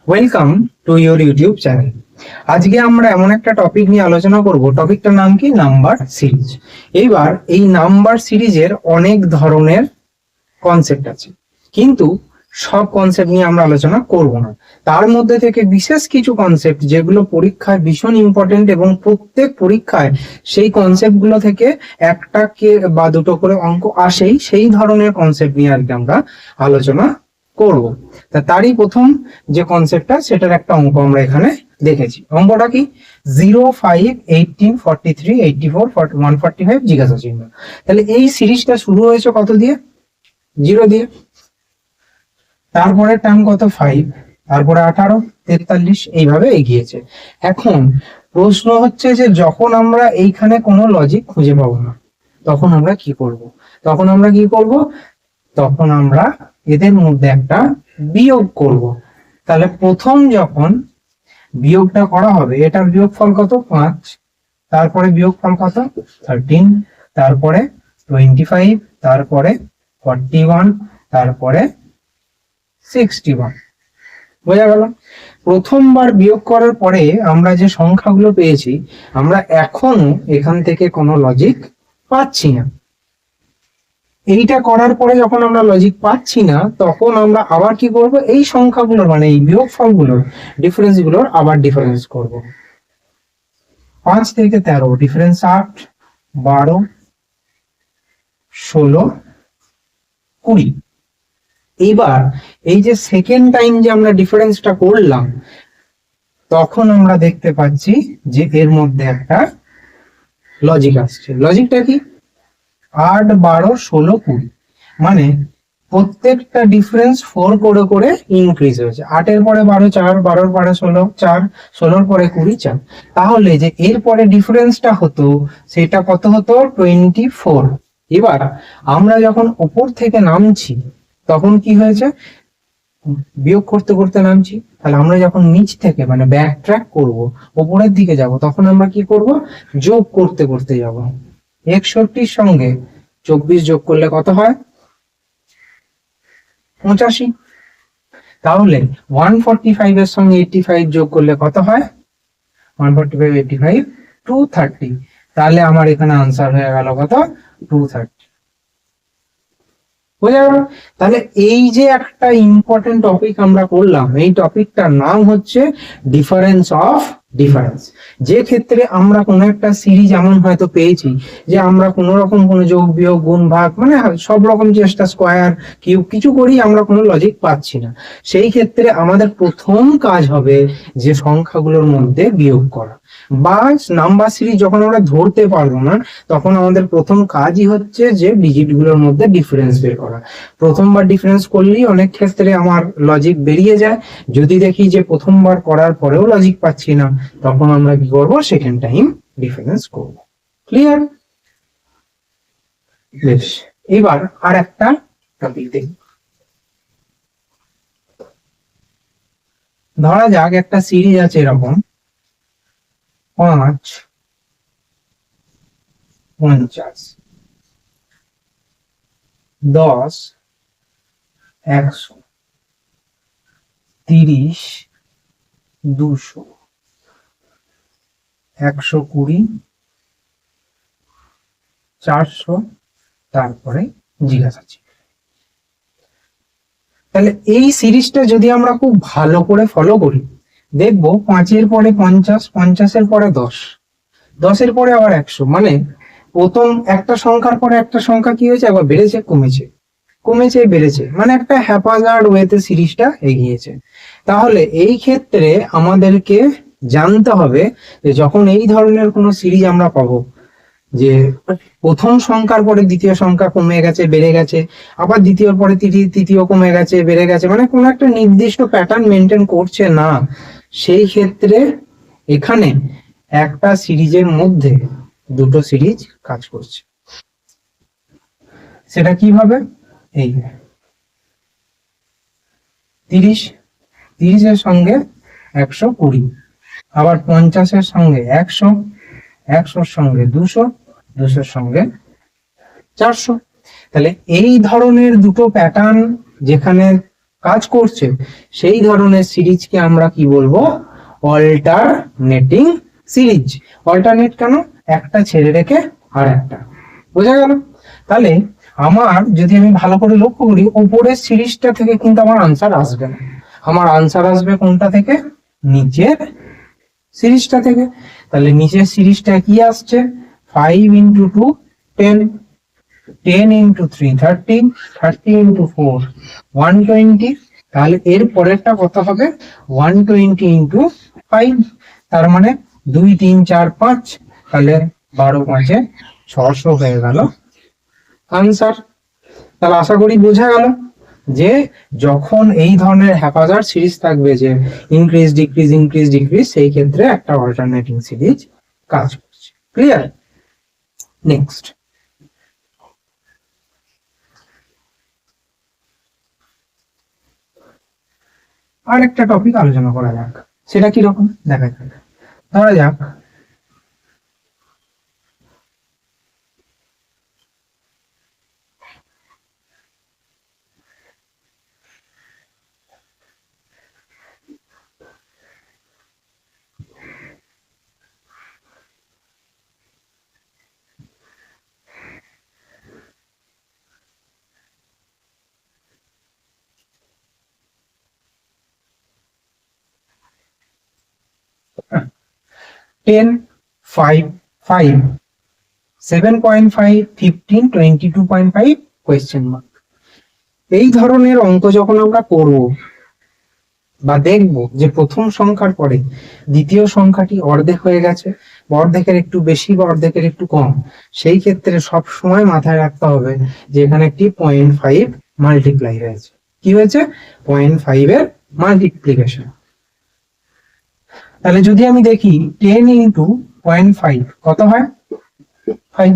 Welcome to your YouTube channel. আজকে আমরা এমন একটা টপিক নিয়ে আলোচনা করব, টপিকটার নাম কি? Number series. এইবার এই নাম্বার সিরিজের অনেক ধরনের কনসেপ্ট আছে, কিন্তু সব কনসেপ্ট নিয়ে আমরা আলোচনা করব না। তার মধ্যে থেকে বিশেষ কিছু কনসেপ্ট যেগুলো পরীক্ষায় ভীষণ ইম্পর্টেন্ট এবং প্রত্যেক পরীক্ষায় সেই কনসেপ্টগুলো থেকে একটা কে বা দুটো করে অঙ্ক আসেই, সেই ধরনের কনসেপ্ট নিয়ে আজকে আমরা আলোচনা করব। তারই প্রথম যে কনসেপ্টটা, সেটার একটা অঙ্ক আমরা এখানে দেখেছি। অঙ্কটা কি? 0, 5, 18, 43, 84, 41, 45 জিজ্ঞাসা চিহ্ন। তাহলে এই সিরিজটা শুরু হয়েছে কত দিয়ে? 0 দিয়ে। তারপরে টার্ম কত? 5, তারপরে 18, 43, এইভাবে এগিয়েছে। এখন প্রশ্ন হচ্ছে যে যখন আমরা এইখানে কোনো লজিক খুঁজে পাবো না, তখন আমরা কি করব? তখন আমরা এদের মধ্যে একটা বিয়োগ করব। তাহলে প্রথম যখন বিয়োগটা করা হবে, এটার বিয়োগফল কত? 5, তারপরে বিয়োগফল কত? 13, তারপরে 25, তারপরে 41, তারপরে 61। বোঝা গেল? প্রথমবার বিয়োগ করার পরে আমরা যে সংখ্যাগুলো পেয়েছি, আমরা এখনো এখান থেকে কোনো লজিক পাচ্ছি না। এইটা করার পরে যখন আমরা লজিক পাচ্ছি না, তখন আমরা আবার কি করব? এই সংখ্যাগুলোর মানে এই বিয়োগফলগুলোর ডিফারেন্স গুলোর আবার ডিফারেন্স করব। 5 থেকে 13 ডিফারেন্স 8, 12, 16, 20। এইবার এই যে সেকেন্ড টাইম যে আমরা ডিফারেন্সটা করলাম, তখন আমরা দেখতে পাচ্ছি যে এর মধ্যে একটা লজিক আসছে। লজিকটা কি? 8, 12, 16, 20, মানে প্রত্যেকটা ডিফারেন্স 4 করে করে ইনক্রিজ হয়েছে। 8 এর পরে 12 4, 12 এর পরে 16 4, 16 এর পরে 20 4। তাহলে যে এর পরে ডিফারেন্সটা হতো, সেটা কত হতো? 24। এবার আমরা যখন উপর থেকে নামছি, তখন কি হয়েছে? বিয়োগ করতে করতে নামছি। তাহলে আমরা যখন নিচ থেকে মানে ব্যাক ট্র্যাক করব, উপরের দিকে যাব, তখন আমরা কি করব? যোগ করতে করতে যাব। 61 সঙ্গে 24 যোগ করলে কত হয়? 85। তাহলে 145 এর সঙ্গে 85 যোগ করলে কত হয়? 145, 85, 230। তাহলে আমার এখানে আনসার হয়ে গেল কত? 230। বোঝা গেল? তাহলে এই যে একটা ইম্পর্টেন্ট টপিক আমরা করলাম, এই টপিকটার নাম হচ্ছে ডিফারেন্স অফ ডিফারেন্স। যে ক্ষেত্রে আমরা কোনো একটা সিরিজ এমন হয়তো পেয়েছি যে আমরা কোনো রকম কোনো যোগ বিয়োগ গুণ ভাগ মানে সব রকম চেষ্টা, স্কোয়ার কিউব কিছু করি, আমরা কোনো লজিক পাচ্ছি না। সেই ক্ষেত্রে আমাদের প্রথম কাজ হবে যে সংখ্যাগুলোর মধ্যে বিয়োগ করা। বা নাম্বার সিরিজ যখন আমরা ধরতে পারবো না, তখন আমাদের প্রথম কাজই হচ্ছে যে ডিজিট গুলোর মধ্যে ডিফারেন্স বের করা। প্রথমবার ডিফারেন্স করলেই অনেক ক্ষেত্রে আমার লজিক বেরিয়ে যায়। যদি দেখি যে প্রথমবার করার পরেও লজিক পাচ্ছি না, তখন আমরা কি করব? সেকেন্ড টাইম ডিফারেন্স করব। ক্লিয়ার? বেশ, এবার আর একটা টপিক দেখি। ধরা যাক একটা সিরিজ আছে এরকম 5, 50, 10, 100, 30, 200, 120, 400, তারপরে জিজ্ঞাসা চিহ্ন। তাহলে এই সিরিজটা যদি আমরা খুব ভালো করে ফলো করি, দেখবো 5-এর পরে 50, 50-এর পরে 10, 10-এর পরে আবার 100, মানে প্রথম একটা সংখ্যার পরে একটা সংখ্যা কি হয়েছে? আবার বেড়েছে, কমেছে, কমেছে, বেড়েছে, মানে একটা হ্যাপাজার্ড ওয়েতে সিরিজটা এগিয়েছে। তাহলে এই ক্ষেত্রে আমাদেরকে জানতে হবে যে যখন এই ধরনের কোনো সিরিজ আমরা পাবো, যে প্রথম সংখ্যার পরে দ্বিতীয় সংখ্যা কমে গেছে, বেড়ে গেছে, আবার দ্বিতীয়র পরে তৃতীয় কমে গেছে, বেড়ে গেছে, মানে কোনো একটা নির্দিষ্ট প্যাটার্ন মেনটেন করছে না, সেই ক্ষেত্রে এখানে একটা সিরিজের মধ্যে দুটো সিরিজ কাজ করছে। সেটা কিভাবে? এই 30, 30-এর সঙ্গে 120, আবার 50-এর সঙ্গে 100, 100-র সঙ্গে 200, 200-র সঙ্গে 400। তাহলে এই ধরনের দুটো প্যাটার্ন যেখানে কাজ করছে, সেই ধরনের সিরিজকে আমরা কি বলবো? Alternating series. অল্টারনেট কেন? একটা ছেড়ে রেখে আর একটা। বোঝা গেল? তাহলে আমার যদি আমি ভালো করে লক্ষ্য করি, উপরের সিরিজটা থেকে কিন্তু আমার আনসার আসবে না, আমার আনসার আসবে কোনটা থেকে? নিচের সিরিজটা থেকে। তাহলে নিচের সিরিজটা কি আসছে? 5 ইন্টু 2 10, 10 ইন্টু 3 30, 30 ইন্টু 4 120। তাহলে এর পরেরটা কত হবে? 120 ইন্টু 5। তার মানে 2 3 4 5, তাহলে 12 5 600 হয়ে গেল আনসার। তাহলে আশা করি বোঝা গেল যে যখন এই ধরনের হ্যাপাজার্ড সিরিজ থাকবে, যে ইনক্রিজ ডিক্রিজ, সেই ক্ষেত্রে একটা অল্টারনেটিং সিরিজ কাজ করছে। ক্লিয়ার? নেক্সট আর একটা টপিক আলোচনা করা যাক, সেটা কি রকম দেখা যাক। ধরা যাক টেন, 5, 5, 7.5, 15, 22.5 কোয়েশ্চেন মার্ক। এই ধরনের অঙ্ক যখন আমরা করব বা দেখব যে প্রথম সংখ্যার পরে দ্বিতীয় সংখ্যাটি অর্ধেক হয়ে গেছে, বা অর্ধেকের একটু বেশি বা অর্ধেকের একটু কম, সেই ক্ষেত্রে সব সময় মাথায় রাখতে হবে যে এখানে একটি 0.5 মাল্টিপ্লাই হয়েছে। কি হয়েছে? 0.5 এর মাল্টিপ্লিকেশন। তাহলে যদি আমি দেখি 10 ইন্টু 0.5 কত হয়? 5।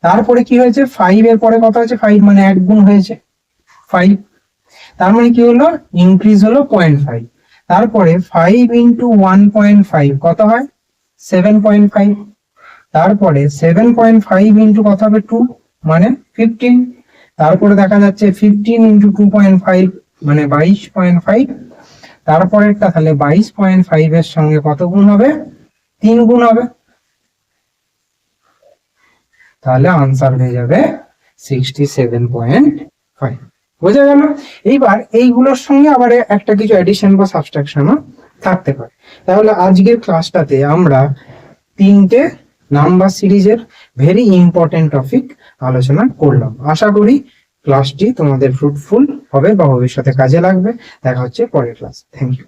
তারপরে কি হয়েছে? 5 এর পরে কত হয়েছে? 5 মানে 1 গুণ হয়েছে 5। তার মানে কি হলো? ইনক্রিজ হলো 0.5। তারপরে 5 ইন্টু 1.5 কত হয়? 7.5। তারপরে 7.5 ইন্টু কত হবে? 2 মানে 15। তারপরে দেখা যাচ্ছে 15 ইন্টু 2.5 মানে 22.5। তারপরেরটা তাহলে 22.5 এর সঙ্গে কত গুণ হবে? 3 গুণ হবে। তাহলে আনসার হয়ে যাবে 67.5। বোঝা গেল? এইবার এইগুলোর সঙ্গে আবার একটা কিছু অ্যাডিশন বা সাবট্রাকশনও থাকতে পারে। তাহলে আজকের ক্লাসটাতে আমরা 3টে নাম্বার সিরিজের ভেরি ইম্পর্টেন্ট টপিক আলোচনা করলাম। আশা করি ক্লাসটি তোমাদের ফ্রুটফুল হবে বা ভবিষ্যতে কাজে লাগবে। দেখা হচ্ছে পরের ক্লাস। Thank you.